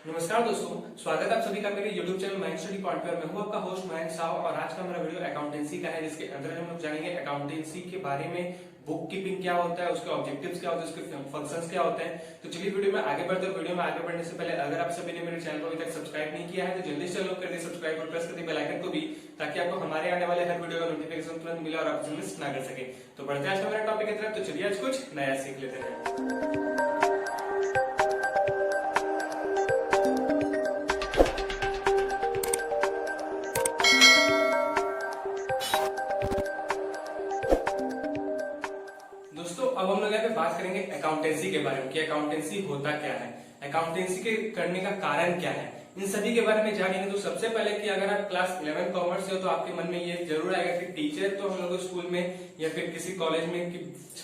नमस्कार दोस्तों, स्वागत है आप सभी का मेरे YouTube channel Mayank study point पर। मैं हूं आपका होस्ट मयंक साव और आज का मेरा वीडियो अकाउंटेंसी का है, जिसके अंदर हम लोग जानेंगे अकाउंटेंसी के बारे में। बुक कीपिंग क्या होता है, उसके ऑब्जेक्टिव्स क्या होते हैं, उसके फंक्शंस क्या होते हैं। तो चलिए वीडियो में आगे बढ़ते हैं। वीडियो में आगे बढ़ने से पहले अगर आप सभी ने मेरे चैनल को अभी तक सब्सक्राइब नहीं किया है तो जल्दी से कर दे सब्सक्राइब और प्रेस कर दे बेल आइकन को भी, ताकि आपको हमारे आने वाले हर वीडियो का नोटिफिकेशन तुरंत मिले और आप मिस ना कर सके। तो बढ़ते हैं आज का मेरा टॉपिक की तरफ। तो चलिए आज कुछ नया सीख लेते हैं। दोस्तों, अब हम लोग यहाँ पे बात करेंगे अकाउंटेंसी के बारे में कि अकाउंटेंसी होता क्या है, अकाउंटेंसी के करने का कारण क्या है। इन सभी के बारे में जानेंगे। तो सबसे पहले कि अगर आप क्लास 11 कॉमर्स से हो तो आपके मन में ये जरूर आएगा कि टीचर तो हम लोग स्कूल में या फिर किसी कॉलेज में कि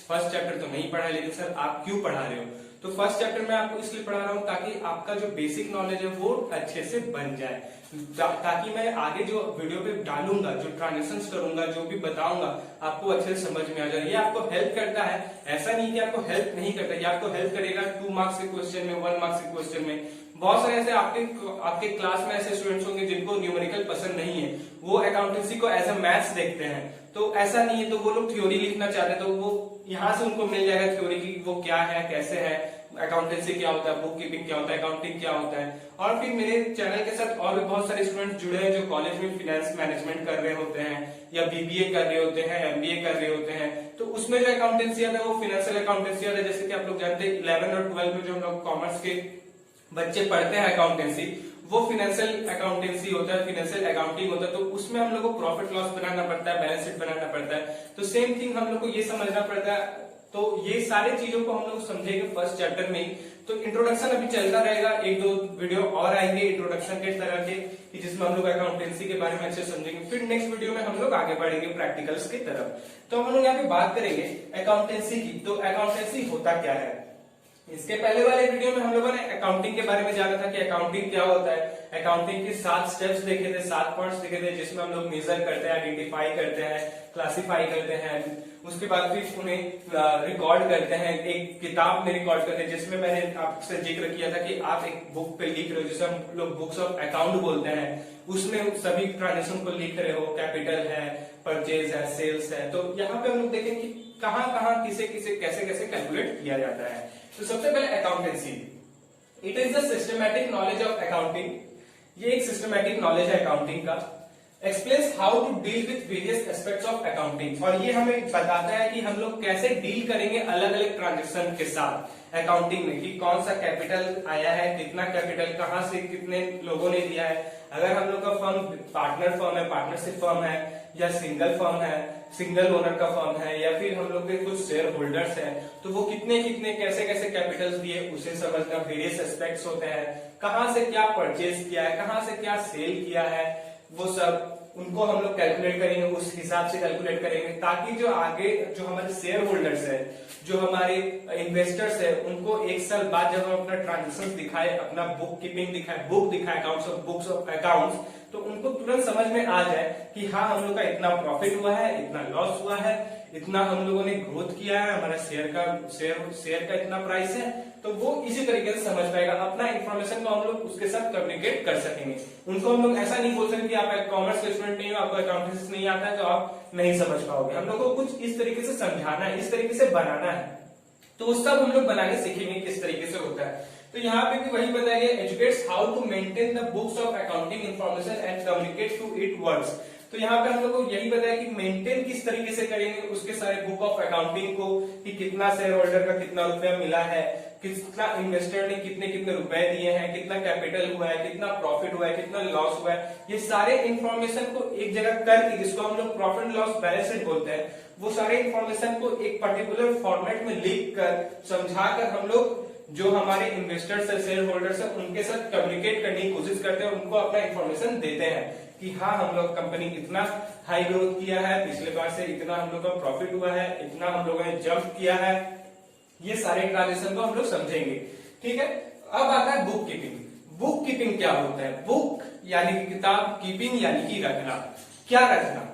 फर्स्ट चैप्टर तो नहीं पढ़ा है, लेकिन सर आप क्यों पढ़ा रहे हो। तो फर्स्ट चैप्टर में आपको इसलिए पढ़ा रहा हूँ ताकि आपका जो बेसिक नॉलेज है वो अच्छे से बन जाए, ताकि मैं आगे जो वीडियो पे डालूंगा, जो ट्रांजेक्शंस करूंगा, जो भी बताऊंगा, आपको अच्छे से समझ में आ जाए। ये आपको हेल्प करता है, ऐसा नहीं कि आपको हेल्प नहीं करता। ये आपको हेल्प करेगा 2 मार्क्स के क्वेश्चन में, 1 मार्क्स के क्वेश्चन में। बहुत सारे ऐसे आपके क्लास में ऐसे स्टूडेंट्स होंगे जिनको न्यूमेरिकल पसंद नहीं है, वो अकाउंटेंसी को एज अ मैथ्स देखते हैं। तो ऐसा नहीं है, तो वो लोग थ्योरी लिखना चाहते हैं तो वो यहाँ से उनको मिल जाएगा थ्योरी की वो क्या है, कैसे है, अकाउंटेंसी क्या होता है, बुक कीपिंग क्या होता है, अकाउंटिंग क्या होता है। और फिर मेरे चैनल के साथ और भी बहुत सारे स्टूडेंट्स जुड़े हैं जो कॉलेज में फाइनेंस मैनेजमेंट कर रहे होते हैं या बीबीए कर रहे होते हैं, एमबीए कर रहे होते हैं। तो उसमें जो अकाउंटेंसी आता है वो फाइनेंशियल अकाउंटेंसी आता है। जैसे कि आप लोग जानते हैं 11 और 12 में जो हम लोग कॉमर्स के बच्चे पढ़ते हैं अकाउंटेंसी, वो फाइनेंशियल अकाउंटेंसी होता है, फाइनेंशियल अकाउंटिंग होता है। तो उसमें हम लोग को प्रॉफिट लॉस बनाना पड़ता है, बैलेंस शीट बनाना पड़ता है। तो सेम थिंग हम लोग को ये समझना पड़ता है। तो ये सारी चीजों को हम लोग समझेंगे फर्स्ट चैप्टर में ही। तो इंट्रोडक्शन अभी चलता रहेगा, 1-2 वीडियो और आएंगे इंट्रोडक्शन के तरह के, जिसमें हम लोग अकाउंटेंसी के बारे में अच्छे समझेंगे। फिर नेक्स्ट वीडियो में हम लोग आगे बढ़ेंगे प्रैक्टिकल्स की तरफ। तो हम लोग यहाँ पे बात करेंगे अकाउंटेंसी की। तो अकाउंटेंसी होता क्या है। इसके पहले वाले वीडियो में हम लोगों ने अकाउंटिंग के बारे में जाना था कि अकाउंटिंग क्या होता है। अकाउंटिंग के 7 स्टेप्स देखे थे, 7 पॉइंट्स देखे थे, जिसमें हम लोग मेजर करते हैं, आइडेंटिफाई करते हैं, क्लासिफाई करते हैं। उसके बाद फिर उन्हें रिकॉर्ड करते हैं, एक किताब में रिकॉर्ड करते हैं, जिसमें मैंने आपसे जिक्र किया था कि आप एक बुक पे लिख रहे हो, जिसे हम लोग बुक्स ऑफ अकाउंट बोलते हैं। उसमें सभी ट्रांजेक्शन को लिख रहे हो, कैपिटल है, परचेज है, सेल्स है। तो यहाँ पे हम लोग देखें कि कहाँ कहाँ किसे किसे कैसे कैसे कैलकुलेट किया जाता है। तो सबसे पहले accountancy, it is the systematic knowledge of accounting. ये एक सिस्टमैटिक नॉलेज है अकाउंटिंग का। Explains how to deal with various aspects of accounting, और ये हमें बताता है कि हम लोग कैसे डील करेंगे अलग अलग ट्रांजेक्शन के साथ अकाउंटिंग में, कि कौन सा कैपिटल आया है, कितना कैपिटल कहां से कितने लोगों ने दिया है। अगर हम लोग का फर्म पार्टनर फर्म है, पार्टनरशिप फर्म है, या सिंगल फर्म है, सिंगल ओनर का फर्म है, या फिर हम लोग के कुछ शेयर होल्डर्स हैं, तो वो कितने कितने कैसे कैसे कैपिटल्स दिए उसे समझना। वेरियस एस्पेक्ट्स होते हैं, कहां से क्या परचेज किया है, कहां से क्या सेल किया है, वो सब उनको हम लोग कैलकुलेट करेंगे, उस हिसाब से कैलकुलेट करेंगे, ताकि जो आगे जो हमारे शेयर होल्डर्स है, जो हमारे इन्वेस्टर्स है, उनको 1 साल बाद जब हम अपना ट्रांजेक्शन दिखाए, अपना बुक कीपिंग दिखाए, बुक दिखाए accounts of books of accounts, तो उनको तुरंत समझ में आ जाए कि हाँ हम लोग का इतना प्रॉफिट हुआ है, इतना लॉस हुआ है, इतना हम लोगों ने ग्रोथ किया है, हमारा शेयर का इतना प्राइस है। तो वो इसी तरीके से समझ पाएगा, अपना इन्फॉर्मेशन को हम लोग उसके साथ कम्युनिकेट कर सकेंगे। उनको हम लोग ऐसा नहीं बोल सकते कि आप कॉमर्स के स्टूडेंट नहीं हो, आपको अकाउंटेंसी नहीं आता है तो आप नहीं समझ पाओगे। हम लोग को कुछ इस तरीके से समझाना है, इस तरीके से बनाना है। तो उस सब हम लोग बनाने सीखेंगे किस तरीके से होता है। तो यहाँ पे भी वही बताया गया, educates how to maintain the books of accounting information and communicate to it words. तो यहाँ पे हम लोग को यही बताया कि मेंटेन किस तरीके से करेंगे उसके सारे बुक ऑफ अकाउंटिंग को, कि कितना शेयर होल्डर का कितना रुपया मिला है, कितना इन्वेस्टर ने कितने कितने रुपए दिए हैं, कितना कैपिटल हुआ है, कितना प्रॉफिट हुआ है, कितना लॉस हुआ है। ये सारे इंफॉर्मेशन को एक जगह करके, जिसको हम लोग प्रॉफिट लॉस बैलेंस शीट बोलते हैं, वो सारे इंफॉर्मेशन को एक पर्टिकुलर फॉर्मेट में लिख कर समझाकर हम लोग जो हमारे इन्वेस्टर्स है, शेयर होल्डर्स है, उनके साथ कम्युनिकेट करने की कोशिश करते हैं, उनको अपना इंफॉर्मेशन देते हैं कि हाँ हम लोग कंपनी इतना हाई ग्रोथ किया है, पिछले बार से इतना हम लोग का प्रॉफिट हुआ है, इतना हम लोगों ने जंप किया है। ये सारे ट्रांजेक्शन को हम लोग समझेंगे, ठीक है। अब आता है बुक कीपिंग। बुक कीपिंग क्या होता है। बुक यानी कि किताब, कीपिंग यानी कि रखना। क्या रखना,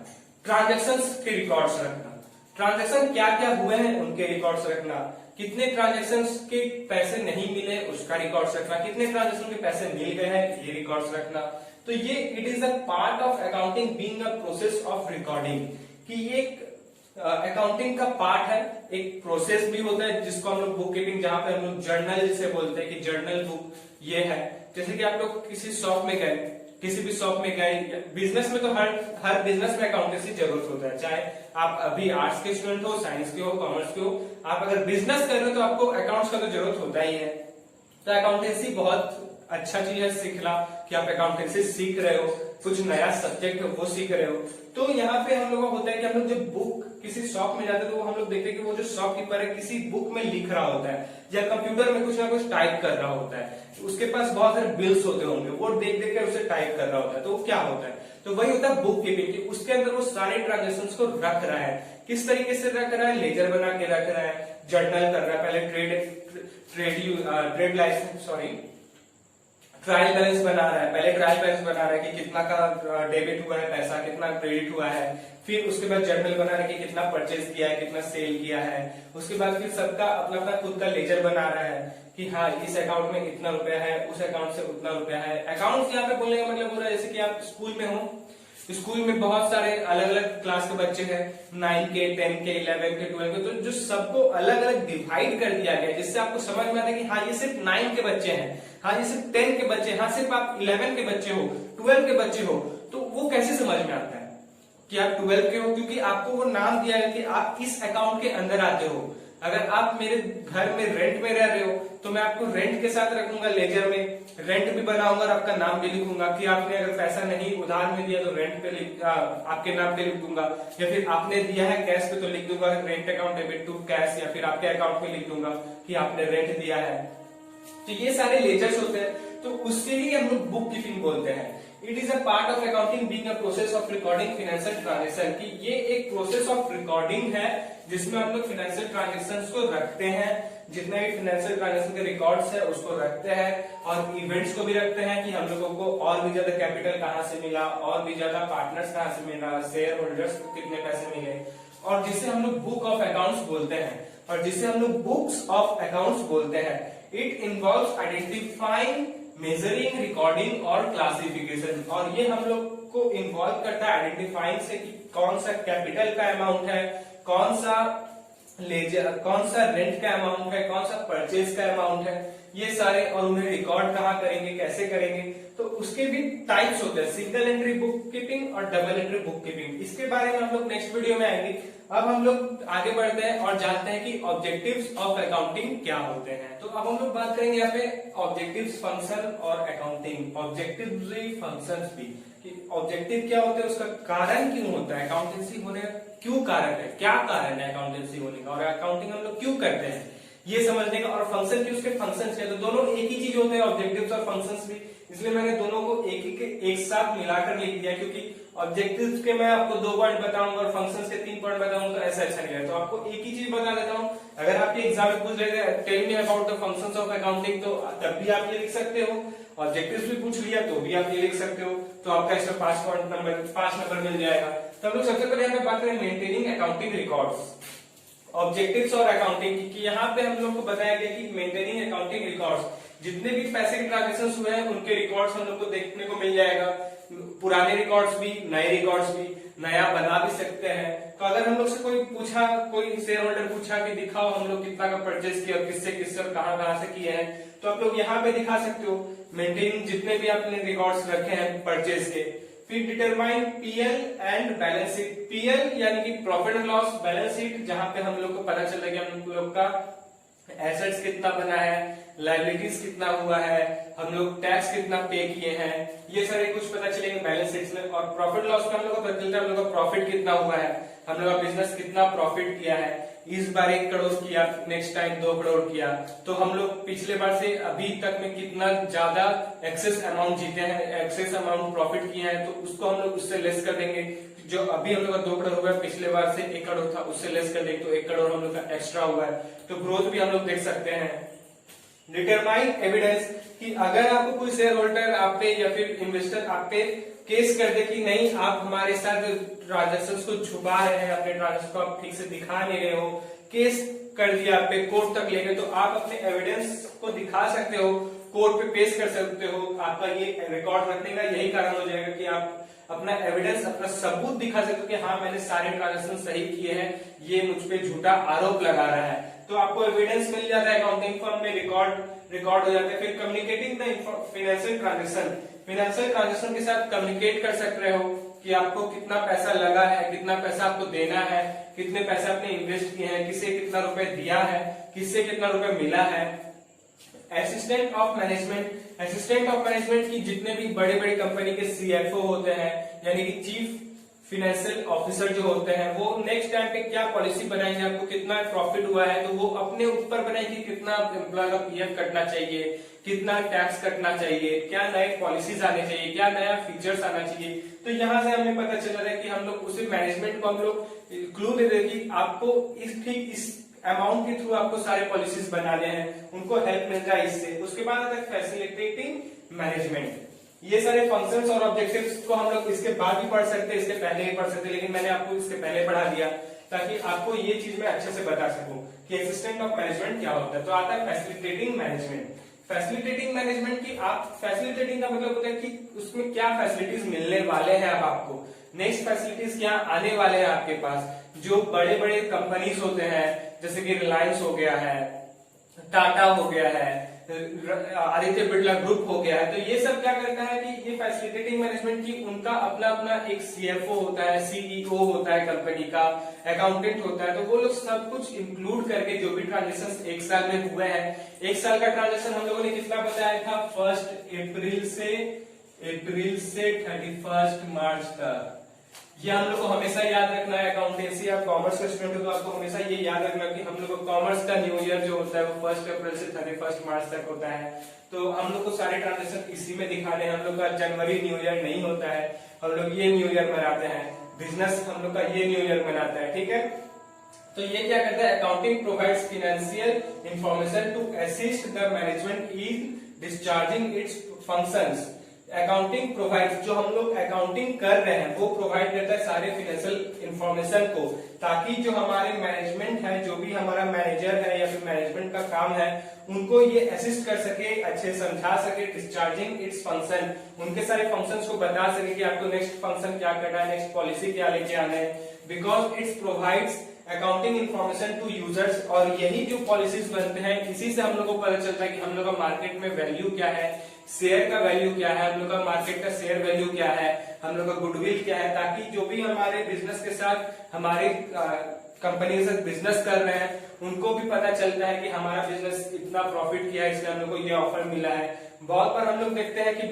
ट्रांजेक्शंस के रिकॉर्ड्स रखना, ट्रांजेक्शन क्या क्या हुए हैं उनके रिकॉर्ड्स रखना, कितने ट्रांजेक्शन्स के पैसे नहीं मिले उसका रिकॉर्ड्स रखना, कितने ट्रांजेक्शन के पैसे मिल गए हैं ये रिकॉर्ड्स रखना। तो ये it is a part of accounting being a process of recording, कि ये अकाउंटिंग का पार्ट है, एक प्रोसेस भी होता है जिसको हम लोग बुक कीपिंग, जहां पे हम लोग जर्नल से बोलते हैं कि जर्नल बुक ये है। जैसे कि आप लोग किसी शॉप में गए, किसी भी शॉप में गए, बिजनेस में तो हर बिजनेस में अकाउंटेंसी जरूरत होता है, चाहे आप अभी आर्ट्स के स्टूडेंट हो, साइंस के हो, कॉमर्स के हो, आप अगर बिजनेस कर रहे हो तो आपको अकाउंट्स का तो जरूरत होता ही है। तो अकाउंटेंसी बहुत अच्छा चीज है सीखना, कि आप अकाउंटेंसी सीख रहे हो, कुछ नया सब्जेक्ट वो सीख रहे हो। तो यहाँ पे हम लोग का होता है कि हम लोग जब बुक किसी शॉप में जाते हैं तो हम लोग देखते हैं कि वो जो शॉपकीपर है किसी बुक में लिख रहा होता है या कंप्यूटर में कुछ ना कुछ टाइप कर रहा होता है, उसके पास बहुत सारे बिल्स होते होंगे, वो देख देख कर उसे टाइप कर रहा होता है। तो वो क्या होता है, तो वही होता है बुक कीपिंग, कि उसके अंदर वो सारे ट्रांजेक्शन्स को रख रहा है। किस तरीके से रख रहा है, लेजर बना के रख रहा है, जर्नल कर रहा है, पहले ट्रेड लाइसेंस ट्रायल बैलेंस बना रहा है, पहले ट्रायल बैलेंस बना रहा है कि कितना का डेबिट हुआ है पैसा, कितना क्रेडिट हुआ है, फिर उसके बाद जर्नल बना रहा है कि कितना परचेज किया है, कितना सेल किया है, उसके बाद फिर सबका अपना अपना खुद का लेजर बना रहा है कि हाँ इस अकाउंट में इतना रुपया है, उस अकाउंट से उतना रुपया है। अकाउंट यहाँ पे बोलने का मतलब हो रहा है जैसे कि आप स्कूल में हो, स्कूल में बहुत सारे अलग अलग क्लास के बच्चे हैं, 9 के, 10 के, 11 के, 12 के, तो जो सबको अलग अलग डिवाइड कर दिया गया, जिससे आपको समझ में आता है कि हाँ ये सिर्फ 9 के बच्चे हैं, हाँ ये सिर्फ 10 के बच्चे, हाँ सिर्फ आप 11 के बच्चे हो, 12 के बच्चे हो। तो वो कैसे समझ में आता है कि आप 12 के हो, क्योंकि आपको वो नाम दिया है कि आप इस अकाउंट के अंदर आते हो। अगर आप मेरे घर में रेंट में रह रहे हो तो मैं आपको रेंट के साथ रखूंगा, लेजर में रेंट भी बनाऊंगा और आपका नाम भी लिखूंगा कि आपने अगर पैसा नहीं उधार में दिया तो रेंट पे आपके नाम पे लिख दूंगा, या फिर आपने दिया है कैश पे तो लिख दूंगा rent account debit to cash, या फिर आपके अकाउंट में लिख दूंगा कि आपने रेंट दिया है। तो ये सारे लेजर्स होते हैं, तो उससे ही हम लोग बुक कीपिंग बोलते हैं। It is a part of accounting being a process of recording financial transaction, कि ये एक प्रोसेस ऑफ रिकॉर्डिंग है जिसमें हम लोग फाइनेंशियल ट्रांजेक्शंस को रखते हैं, जितने भी फाइनेंशियल ट्रांजेक्शन के रिकॉर्ड्स है उसको रखते हैं, और इवेंट्स को भी रखते हैं कि हम लोगों को और भी ज्यादा कैपिटल कहाँ से मिला, और भी ज्यादा पार्टनर्स कहाँ से मिला, शेयर होल्डर्स को कितने पैसे मिले, और जिसे हम लोग बुक ऑफ अकाउंट्स बोलते हैं, और जिसे हम लोग बुक्स ऑफ अकाउंट्स बोलते हैं। It involves identifying, measuring, recording और क्लासिफिकेशन, और ये हम लोग को इन्वॉल्व करता है आइडेंटिफाइंग से कि कौन सा कैपिटल का अमाउंट है, कौन सा लेजर, कौन सा रेंट का अमाउंट है, कौन सा परचेज का अमाउंट है, ये सारे, और उन्हें रिकॉर्ड कहाँ करेंगे, कैसे करेंगे। तो उसके भी टाइप्स होते हैं, सिंगल एंट्री बुक कीपिंग और डबल एंट्री बुक कीपिंग। इसके बारे में हम लोग नेक्स्ट वीडियो में आएंगे। अब हम लोग आगे बढ़ते हैं और जानते हैं कि ऑब्जेक्टिव्स ऑफ अकाउंटिंग क्या होते हैं। तो अब हम लोग बात करेंगे यहाँ पे ऑब्जेक्टिव्स, फंक्शन और अकाउंटिंग, ऑब्जेक्टिव्स भी फंक्शंस भी, कि ऑब्जेक्टिव क्या होता है, उसका कारण क्यों होता है, अकाउंटेंसी होने का क्यों कारण है, क्या कारण है अकाउंटेंसी होने का, और अकाउंटिंग हम लोग क्यों करते हैं ये समझने का, और फंक्शन की उसके फंक्शंस क्या, तो दोनों एक ही चीज होते हैं ऑब्जेक्टिव्स और फंक्शंस भी, इसलिए मैंने दोनों को एक साथ मिलाकर लिख दिया, क्योंकि ऑब्जेक्टिव्स के मैं आपको 2 पॉइंट बताऊंगा और फंक्शंस के 3 पॉइंट बताऊंगा तो ऐसा अच्छा नहीं है। तो आपको एक ही चीज बता देता हूँ, अगर आपके एग्जाम में पूछ रहे थे tell me about the functions of accounting, तो तब भी आप ये लिख सकते हो, ऑब्जेक्टिव्स भी पूछ लिया तो भी आप ये लिख सकते हो, तो आपका इसमें 5 नंबर मिल जाएगा। तो हम लोग सबसे पहले यहाँ पे बात करें मेंटेनिंग अकाउंटिंग रिकॉर्ड्स, ऑब्जेक्टिव्स और अकाउंटिंग की, यहाँ पे हम लोग को बताया गया कि मेंटेनिंग अकाउंटिंग रिकॉर्ड्स, जितने भी पैसे के ट्रांजेक्शन हुए हैं उनके रिकॉर्ड्स हम लोग को देखने को मिल जाएगा, पुराने रिकॉर्ड्स भी, नए रिकॉर्ड्स भी, नया बना भी सकते हैं। तो अगर हम लोग से कोई पूछा, कोई शेयर होल्डर पूछा कि दिखाओ हम लोग कितना का परचेज किया, किससे किससे और कहां से किए हैं, तो आप लोग यहाँ पे दिखा सकते हो मेंटेनिंग जितने भी आपने रिकॉर्ड्स रखे हैं परचेज के। फिर determine PL and balance sheet, PL यानी कि profit and loss, balance sheet जहां पे हम लोग को पता चला कि हम लोग का एसेट्स कितना बना है, लायबिलिटीज कितना हुआ है, हम लोग टैक्स कितना पे किए हैं, ये सारे कुछ पता चलेंगे बैलेंस शीट में। और प्रॉफिट लॉस में हम लोग को पता चलता है हम लोग का प्रॉफिट कितना हुआ है, हम लोग का बिजनेस कितना प्रॉफिट किया है, इस बार 1 करोड़ किया, नेक्स्ट टाइम 2 करोड़ किया, तो हम लोग पिछले बार से अभी तक में कितना ज्यादा एक्सेस अमाउंट जीते हैं, एक्सेस अमाउंट प्रॉफिट किया है, तो उसको हम लोग उससे लेस कर देंगे। जो अभी हम लोग का 2 करोड़ हुआ है, पिछले बार से 1 करोड़ था, उससे लेस कर देंगे तो 1 करोड़ हम लोग का एक्स्ट्रा हुआ है, तो ग्रोथ भी हम लोग देख सकते हैं। डिटरमाइन एविडेंस, कि अगर आपको कोई शेयर होल्डर आप पे या फिर इन्वेस्टर आप पे केस कर दे कि नहीं आप हमारे साथ ट्रांजेक्शंस को छुपा रहे हैं, अपने ट्रांजेक्शन को आप ठीक से दिखा नहीं रहे हो, केस कर दिया, आप पे कोर्ट तक ले गए, तो आप अपने एविडेंस को दिखा सकते हो, कोर्ट पे पेश कर सकते हो। आपका ये रिकॉर्ड रखने का यही कारण हो जाएगा कि आप अपना एविडेंस, अपना सबूत दिखा सकते हो कि हाँ मैंने सारे ट्रांजेक्शन सही किए हैं, ये मुझ पे झूठा आरोप लगा रहा है। तो आपको एविडेंस मिल जाता है, अकाउंटिंग फर्म में रिकॉर्ड हो जाता है। फिर कम्युनिकेटिंग द फाइनेंशियल ट्रांजेक्शन के साथ कम्युनिकेट कर सकते हो कि आपको कितना पैसा लगा है, कितना पैसा आपको देना है, कितने पैसे आपने इन्वेस्ट किए हैं, किसे कितना रुपए दिया है, किससे कितना रुपए मिला है। असिस्टेंट ऑफ मैनेजमेंट की जितने भी बड़े बड़े कंपनी के सीएफओ होते हैं, यानी कि चीफ फाइनेंशियल ऑफिसर जो होते हैं, वो नेक्स्ट टाइम पे क्या पॉलिसी बनाएंगे, आपको कितना प्रॉफिट हुआ है तो वो अपने ऊपर बनाएंगे, कितना एम्प्लॉय का पीएफ कटना चाहिए, कितना टैक्स कटना चाहिए, क्या नए पॉलिसीज आने चाहिए, क्या नया फीचर्स आना चाहिए। तो यहाँ से हमें पता चल रहा है कि हम लोग उसी मैनेजमेंट को हम लोग क्लू दे दें कि आपको इस अमाउंट के थ्रू आपको सारे पॉलिसीज बनाने हैं, उनको हेल्प मिल जाए इससे। उसके बाद आता है फैसिलिटेटिंग मैनेजमेंट। ये सारे फंक्शंस और ऑब्जेक्टिव्स को हम लोग इसके बाद भी पढ़ सकते हैं, इसके पहले भी पढ़ सकते हैं, लेकिन मैंने आपको इसके पहले पढ़ा दिया ताकि आपको ये चीज मैं अच्छे से बता सकूं कि असिस्टेंट ऑफ मैनेजमेंट क्या होता है। तो आता है फैसिलिटेटिंग मैनेजमेंट। फैसिलिटेटिंग मैनेजमेंट की आप फैसिलिटेटिंग का मतलब होता है कि उसमें क्या फैसिलिटीज मिलने वाले हैं, अब आपको नेक्स्ट फैसिलिटीज क्या आने वाले हैं आपके पास। जो बड़े बड़े कंपनीज होते हैं जैसे कि रिलायंस हो गया है, टाटा हो गया है, आदित्य बिरला ग्रुप हो गया है, तो ये सब क्या करता है कि ये फैसिलिटेटिंग मैनेजमेंट की उनका अपना अपना एक सीएफओ होता है, सीईओ होता है कंपनी का, अकाउंटेंट होता है। तो वो लोग सब कुछ इंक्लूड करके जो भी ट्रांजेक्शन एक साल में हुए हैं, एक साल का ट्रांजेक्शन हम लोगों ने कितना बताया था, 1 अप्रैल से 31 मार्च तक। ये हम लोग को हमेशा याद रखना है। अकाउंटेंसी आप कॉमर्स के स्टूडेंट हो तो आपको हमेशा ये याद रखना कि हम लोग को कॉमर्स का न्यू ईयर जो होता है वो 1 अप्रैल से 31 मार्च तक होता है। तो हम लोग को सारे ट्रांजेक्शन इसी में दिखाने हैं। हम लोग का जनवरी न्यू ईयर नहीं होता है, हम लोग ये न्यू ईयर मनाते हैं, बिजनेस हम लोग का ये न्यू ईयर मनाता है, ठीक है। तो ये क्या करता है, accounting provides financial information to assist the management in discharging its functions. Accounting provide, जो हम लोग अकाउंटिंग कर रहे हैं वो प्रोवाइड करता है सारे फाइनेंशियल इंफॉर्मेशन को, ताकि जो हमारे मैनेजमेंट है, जो भी हमारा मैनेजर है या फिर मैनेजमेंट का काम है, उनको ये असिस्ट कर सके, अच्छे समझा सके, डिस्चार्जिंग इट्स फंक्शन, उनके सारे फंक्शंस को बता सके कि आपको नेक्स्ट फंक्शन क्या करना है, नेक्स्ट पॉलिसी क्या लेके आना है। Because it's provides accounting information to users, और यही जो पॉलिसीज बनते हैं इसी से हम लोग को पता चलता है कि हम लोग का मार्केट में वैल्यू क्या है, शेयर का वैल्यू क्या है, हम लोग का मार्केट का शेयर वैल्यू क्या है, हम लोग का गुडविल क्या है, ताकि जो भी हमारे बिजनेस के साथ, हमारे कंपनी के साथ बिजनेस कर रहे हैं, उनको भी पता चलता है कि हमारा बिजनेस इतना प्रॉफिट किया है, इसलिए हम लोग को ये ऑफर मिला है। बहुत बार हम लोग देखते हैं कि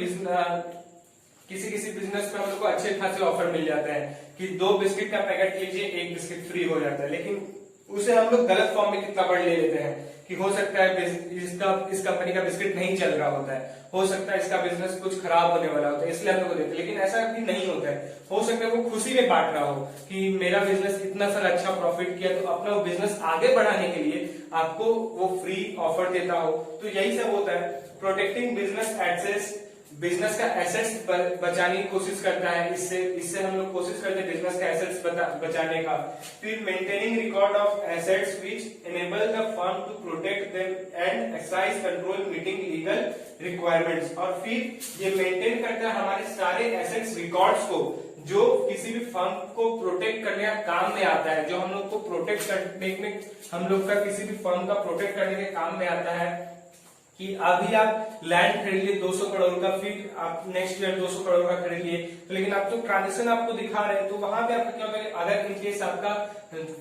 किसी बिजनेस में हम लोग को अच्छे खासे ऑफर मिल जाते हैं कि 2 बिस्किट का पैकेट लीजिए 1 बिस्किट फ्री हो जाता है, लेकिन उसे हम लोग गलत फॉर्म में कितना बड़ ले लेते हैं कि हो सकता है इस कंपनी का बिस्किट नहीं चल रहा होता है, हो सकता है इसका बिजनेस कुछ खराब होने वाला होता है, इसलिए हम लोग देते हैं, लेकिन ऐसा भी नहीं होता है। हो सकता है वो खुशी में बांट रहा हो कि मेरा बिजनेस इतना सारा अच्छा प्रॉफिट किया, तो अपना बिजनेस आगे बढ़ाने के लिए आपको वो फ्री ऑफर देता हो। तो यही सब होता है। प्रोटेक्टिंग बिजनेस एसेट्स, बिजनेस का एसेट्स बचाने की कोशिश करता है, इससे हम लोग कोशिश करते हैं बिजनेस का एसेट्स बचाने का। फिर maintaining record of assets which enable the firm to protect them and exercise control meeting legal requirements. और फिर ये मेंटेन करता है हमारे सारे एसेट्स रिकॉर्ड्स को, जो किसी भी फर्म को प्रोटेक्ट करने का काम में आता है, जो हम लोग को प्रोटेक्ट करने में, हम लोग का किसी भी फर्म का प्रोटेक्ट करने के काम में आता है। कि अभी आप लैंड खरीद लिए 200 करोड़ का, फिर आप नेक्स्ट ईयर 200 करोड़ का खरीद लिए, लेकिन आप जो ट्रांजेक्शन आपको दिखा रहे हैं, तो वहां पे आपको क्या होगा, अगर इनकेस आपका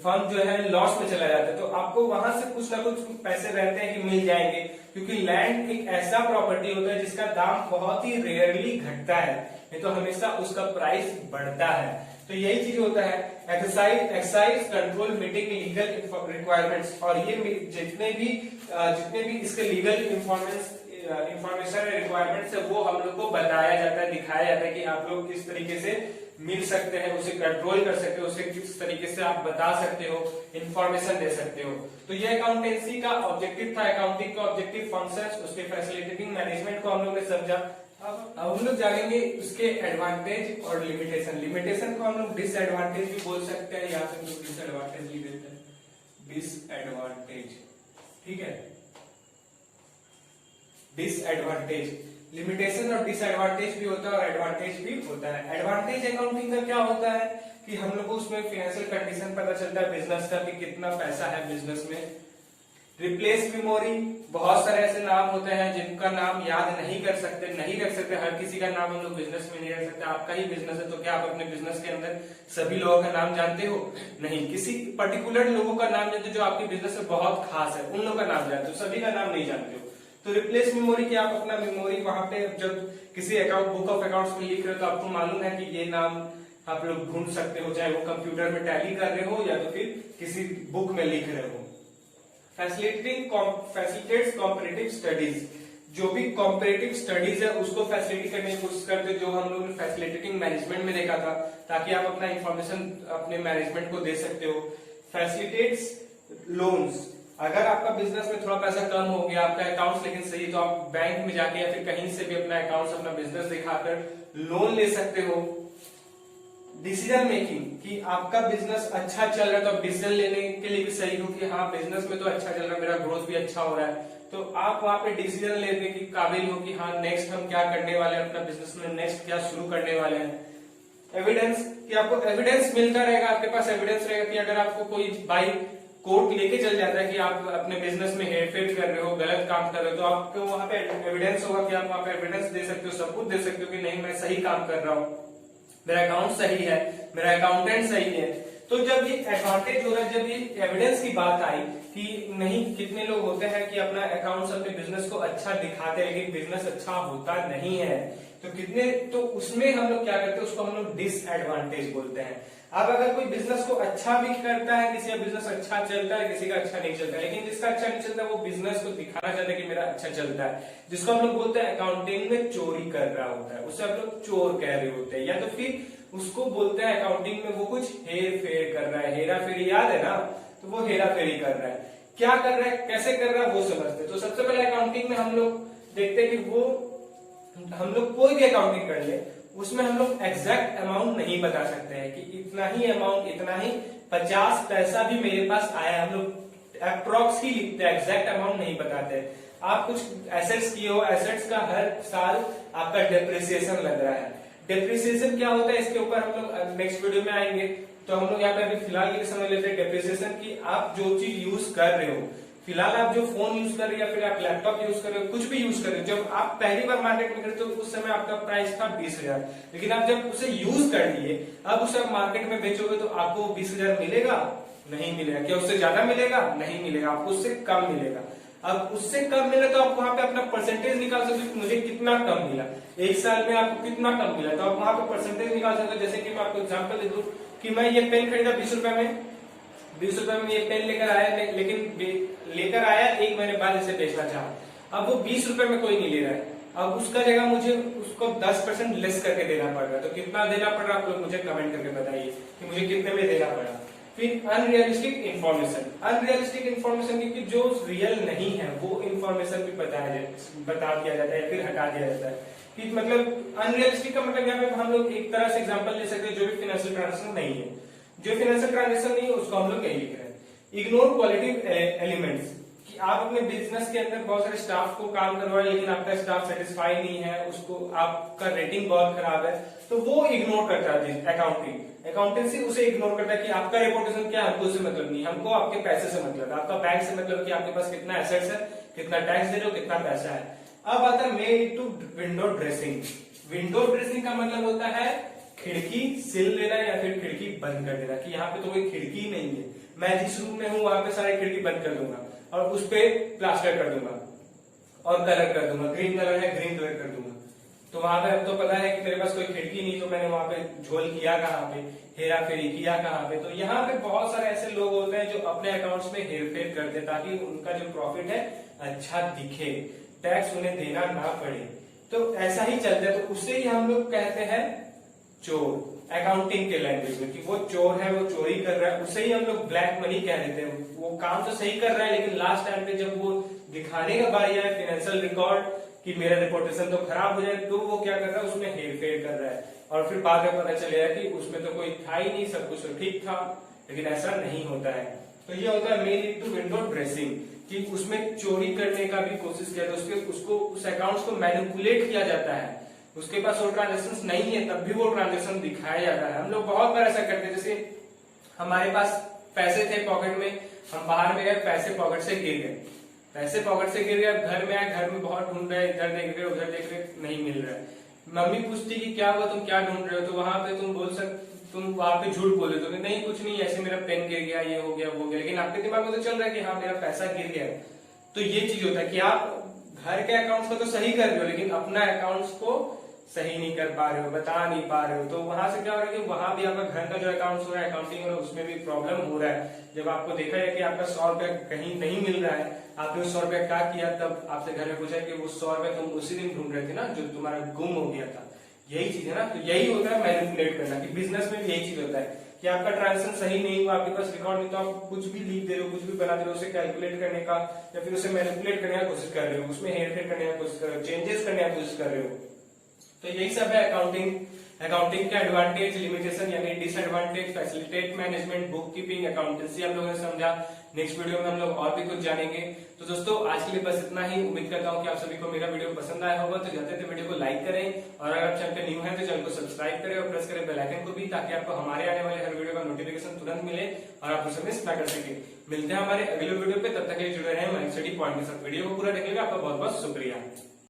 फर्म जो है लॉस में चला जाता है, तो आपको वहां से कुछ ना कुछ पैसे रहते हैं कि मिल जाएंगे, क्योंकि लैंड एक ऐसा प्रॉपर्टी होता है जिसका दाम बहुत ही रेयरली घटता है, नहीं तो हमेशा उसका प्राइस बढ़ता है। तो यही चीज होता है excise control meeting legal requirements. और ये जितने भी इसके लीगल इंफॉर्मेशन रिक्वायरमेंट्स है, वो हम लोग को बताया जाता है, दिखाया जाता है कि आप लोग किस तरीके से मिल सकते हैं, उसे कंट्रोल कर सकते हो, उसे किस तरीके से आप बता सकते हो, इंफॉर्मेशन दे सकते हो। तो ये अकाउंटेंसी का ऑब्जेक्टिव था, अकाउंटिंग का ऑब्जेक्टिव फंक्शंस, उसके फैसिलिटेटिंग मैनेजमेंट को हम लोग ने समझा। अब हम लोग जानेंगे उसके एडवांटेज और लिमिटेशन। लिमिटेशन को हम लोग डिसएडवांटेज भी बोल सकते हैं, या फिर हम लोग डिसएडवांटेज भी देते हैं। डिसएडवांटेज, ठीक है, डिसएडवांटेज, लिमिटेशन और डिसएडवांटेज भी होता है और एडवांटेज भी होता है। एडवांटेज अकाउंटिंग का क्या होता है कि हम लोग को उसमें फाइनेंशियल कंडीशन पता चलता है बिजनेस का कि कितना पैसा है बिजनेस में। रिप्लेस मेमोरी, बहुत सारे ऐसे नाम होते हैं जिनका नाम याद नहीं कर सकते, नहीं रख सकते, हर किसी का नाम हम लोग बिजनेस में नहीं रख सकते। आपका ही बिजनेस है तो क्या आप अपने बिजनेस के अंदर सभी लोगों का नाम जानते हो? नहीं, किसी पर्टिकुलर लोगों का नाम जानते हो जो आपके बिजनेस में बहुत खास है, उन लोगों का नाम जानते हो, सभी का नाम नहीं जानते हो। तो रिप्लेस मेमोरी की आप अपना मेमोरी वहां पे जब किसी अकाउंट बुक ऑफ अकाउंट्स में लिख रहे हो तो आपको मालूम है कि ये नाम आप लोग ढूंढ सकते हो, चाहे वो कंप्यूटर में टैली कर रहे हो या तो फिर किसी बुक में लिख रहे हो। फैसिलिटेट्स कॉम्परेटिव स्टडीज, जो भी कॉम्परेटिव स्टडीज है उसको फैसिलिटी करने की कोशिश करते हैं, जो हम लोग ने फैसिलिटेटिंग मैनेजमेंट में देखा था, ताकि आप अपना इंफॉर्मेशन अपने मैनेजमेंट को दे सकते हो। फैसिलिटेट्स लोन्स, अगर आपका बिजनेस में थोड़ा पैसा कम हो गया, आपका अकाउंट्स लेकिन सही, तो आप बैंक में जाके या फिर कहीं से भी अपना अकाउंट्स अपना बिजनेस दिखाकर लोन ले सकते हो। डिसीजन मेकिंग, कि आपका बिजनेस अच्छा चल रहा है तो आप डिसीजन लेने के लिए भी सही हो कि हाँ बिजनेस में तो अच्छा चल रहा है, मेरा ग्रोथ भी अच्छा हो रहा है, तो आप वहां पे डिसीजन लेने की काबिल हो कि हाँ नेक्स्ट हम क्या करने वाले हैं अपना बिजनेस में, नेक्स्ट क्या शुरू करने वाले हैं। एविडेंस, कि आपको एविडेंस मिलता रहेगा, आपके पास एविडेंस रहेगा कि अगर आपको कोई बाई कोर्ट लेके चल जाता है कि आप अपने बिजनेस में हेरफेर कर रहे हो, गलत काम कर रहे हो, तो आपको वहां पे एविडेंस होगा कि आप वहां पे एविडेंस दे सकते हो, सबूत दे सकते हो कि नहीं मैं सही काम कर रहा हूँ, मेरा अकाउंट सही है, मेरा अकाउंटेंट सही है। तो जब ये एडवांटेज हो रहा है, जब ये एविडेंस की बात आई कि नहीं, कितने लोग होते हैं कि अपना अकाउंट्स अपने बिजनेस को अच्छा दिखाते हैं लेकिन बिजनेस अच्छा होता नहीं है, तो कितने, तो उसमें हम लोग क्या करते हैं, उसको हम लोग डिसएडवांटेज बोलते हैं। अब अगर कोई बिजनेस को अच्छा भी करता है, किसी का बिजनेस अच्छा चलता है, किसी का अच्छा नहीं चलता है, लेकिन जिसका अच्छा नहीं चलता है वो बिजनेस को दिखाना चाहता है कि मेरा अच्छा चलता है, जिसको हम लोग बोलते हैं अकाउंटिंग में चोरी कर रहा होता है, उससे हम लोग चोर कह रहे होते हैं, या तो फिर उसको बोलते हैं अकाउंटिंग में वो कुछ हेर फेर कर रहा है, हेरा फेरी याद है ना, तो वो हेरा फेरी कर रहा है। क्या कर रहा है, कैसे कर रहा है, वो समझते। तो सबसे पहले अकाउंटिंग में हम लोग देखते हैं कि वो, हम लोग कोई भी अकाउंटिंग कर ले उसमें हम लोग एग्जैक्ट अमाउंट नहीं बता सकते हैं कि इतना ही अमाउंट, इतना ही 50 पैसा भी मेरे पास आया, हम लोग अप्रोक्स ही लिखते हैं, एग्जैक्ट अमाउंट नहीं बताते। आप कुछ एसेट्स किए हो, एसेट्स का हर साल आपका डेप्रिसिएशन लग रहा है। डेप्रिसिएशन क्या होता है इसके ऊपर हम लोग नेक्स्ट वीडियो में आएंगे, तो हम लोग यहाँ पे अभी फिलहाल के लिए समझ लेते हैं डेप्रिसिएशन की। आप जो चीज यूज कर रहे हो, फिलहाल आप जो फोन यूज कर रहे हो या फिर आप लैपटॉप यूज कर रहे हो, कुछ भी यूज कर रहे हो, जब आप पहली बार मार्केट में खरीदते हो उस समय आपका प्राइस था 20,000, लेकिन आप जब उसे यूज कर लिए, अब उसे आप मार्केट में बेचोगे तो आपको 20,000 मिलेगा? नहीं मिलेगा। क्या उससे ज्यादा मिलेगा? नहीं मिलेगा, आपको उससे कम मिलेगा। अब उससे कम मिले तो आप वहां पे अपना परसेंटेज निकाल सकते हो, मुझे कितना कम मिला, एक साल में आपको कितना कम मिला, तो आप वहां पे परसेंटेज निकाल सकते हो। जैसे कि मैं आपको एग्जांपल दे दूं कि मैं ये पेन खरीदा 20 रुपए में, 20 रुपए में ये पेन लेकर आया, लेकिन लेकर आया एक महीने बाद इसे बेचना चाहा, अब वो 20 रुपए में कोई नहीं ले रहा है, अब उसका जगह मुझे उसको 10% लेस करके देना पड़ रहा है। तो कितना देना पड़ रहा है आप लोग मुझे कमेंट करके बताइए कि मुझे कितने में देना पड़ा। फिर अनरियलिस्टिक इन्फॉर्मेशन, अनरियलिस्टिक इन्फॉर्मेशन क्योंकि जो रियल नहीं है वो इन्फॉर्मेशन भी बता दिया जाता है, फिर हटा दिया जाता है। कि मतलब अनरियलिस्टिक का मतलब यहाँ पे हम लोग एक तरह से एग्जांपल ले सकते हैं, जो भी फाइनेंशियल ट्रांजेक्शन नहीं है, जो फाइनेंशियल ट्रांजेक्शन नहीं है उसको हम लोग यही लिख रहे हैं। इग्नोर क्वालिटी एलिमेंट्स, कि आप अपने बिजनेस के अंदर बहुत सारे स्टाफ को काम करवाए लेकिन आपका स्टाफ सेटिस्फाई नहीं है, उसको आपका रेटिंग बहुत खराब है, तो वो इग्नोर करता है अकाउंटेंसी उसे इग्नोर करता है कि आपका रेपुटेशन क्या, हमको उससे मतलब नहीं, हमको आपके पैसे से मतलब है, आपका बैंक से मतलब कि आपके पास कितना एसेट्स है, कितना टैक्स दे रहे हो, कितना पैसा है। अब आता है made to window dressing. Window dressing का मतलब होता है खिड़की सिल देना या फिर खिड़की बंद कर देना, कि यहाँ पे तो कोई खिड़की नहीं है, मैं जिस रूम में हूँ वहां पे सारी खिड़की बंद कर दूंगा और उस पे प्लास्टर कर दूंगा और कलर कर दूंगा, ग्रीन कलर है ग्रीन कलर कर दूंगा। तो वहां पे अब तो पता है कि मेरे पास कोई खिड़की नहीं, तो मैंने वहां पे झोल किया कहाँ पे, हेरा फेरी किया कहाँ पे। तो यहाँ पे बहुत सारे ऐसे लोग होते हैं जो अपने अकाउंट्स में हेरफेर करते हैं ताकि उनका जो प्रॉफिट है अच्छा दिखे, टैक्स उन्हें देना ना पड़े। तो ऐसा ही चलता है, तो उसे ही हम लोग कहते हैं चोर अकाउंटिंग के लैंग्वेज में, कि वो चोर है, वो चोरी कर रहा है, उसे ही हम लोग ब्लैक मनी कह देते हैं। वो काम तो सही कर रहा है लेकिन लास्ट टाइम पे जब वो दिखाने का बारी आए फाइनेंशियल रिकॉर्ड कि मेरा रिपोर्टेशन तो खराब हो जाए, तो वो क्या कर रहा है उसमें हेरफेर कर रहा है और फिर बाद में पता चलेगा कि उसमें तो कोई था ही नहीं, सब कुछ तो ठीक था, लेकिन ऐसा नहीं होता है। तो ये होता है मेन टू विंडो ड्रेसिंग, कि उसमें चोरी करने का भी कोशिश किया जाता है, उसको उस अकाउंट्स को मैनिपुलेट किया जाता है। उसके पास वो ट्रांजेक्शन नहीं है तब भी वो ट्रांजेक्शन दिखाया जाता है। हम लोग बहुत बार ऐसा करते हैं, जैसे हमारे पास पैसे थे पॉकेट में, हम बाहर में गए, पैसे पॉकेट से गिर गए, पैसे पॉकेट से गिर गए, घर में आए, घर में बहुत ढूंढ रहे, इधर देख रहे उधर देख रहे, नहीं मिल रहा है। मम्मी पूछती कि क्या हुआ, तुम क्या ढूंढ रहे हो, तो वहां पे तुम वहां पे झूठ बोले, तो नहीं कुछ नहीं, ऐसे मेरा पेन गिर गया, ये हो गया वो हो गया, लेकिन आपके दिमाग में तो चल रहा है कि हाँ मेरा पैसा गिर गया। तो ये चीज होता है कि आप घर के अकाउंट्स को तो सही कर रहे हो, लेकिन अपना अकाउंट्स को सही नहीं कर पा रहे हो, बता नहीं पा रहे हो। तो वहां से क्या हो रहा है कि वहां भी आपका घर का जो अकाउंट हो रहा है, अकाउंटिंग हो रहा है, उसमें भी प्रॉब्लम हो रहा है। जब आपको देखा है कि आपका 100 रुपया कहीं नहीं मिल रहा है, आपने 100 रुपया क्या किया, तब आपसे घर में पूछा कि वो 100 रुपया तुम उसी दिन ढूंढ रहे थे ना, जो तुम्हारा गुम हो गया था। यही चीज है ना, तो यही होता है मैनिपुलेट करना, कि बिजनेस में भी यही चीज होता है कि आपका ट्रांजेक्शन सही नहीं हुआ, आपके पास रिकॉर्ड नहीं, तो आप कुछ भी लिख दे रहे हो, कुछ भी बना दे रहे हो, उसे कैलकुलेट करने का या फिर उसे मैनिपुलेट करने का कोशिश कर रहे हो, उसमें हेरफेर करने का कोशिश कर रहे हो, चेंजेस करने का कोशिश कर रहे हो। तो यही सब है अकाउंटिंग के एडवांटेज, लिमिटेशन यानी disadvantage, facilitate management, book keeping, accountancy हम लोगों ने समझा। नेक्स्ट वीडियो में हम लोग और भी कुछ जानेंगे। तो दोस्तों आज के लिए बस इतना ही। उम्मीद करता हूँ कि आप सभी को मेरा वीडियो पसंद आया होगा। तो जाते थे वीडियो को लाइक करें, और अगर आप चैनल पे न्यू है तो चैनल को सब्सक्राइब करें और प्रेस करें बेल आइकन को भी, ताकि आपको हमारे आने वाले हर वीडियो का नोटिफिकेशन तुरंत मिले और आप उसे मिस ना कर सके। मिलते हैं हमारे अगले वीडियो पे, तब तक के लिए जुड़े रहें माइंड स्टडी पॉइंट के साथ। वीडियो को पूरा देखने का आपका बहुत बहुत शुक्रिया।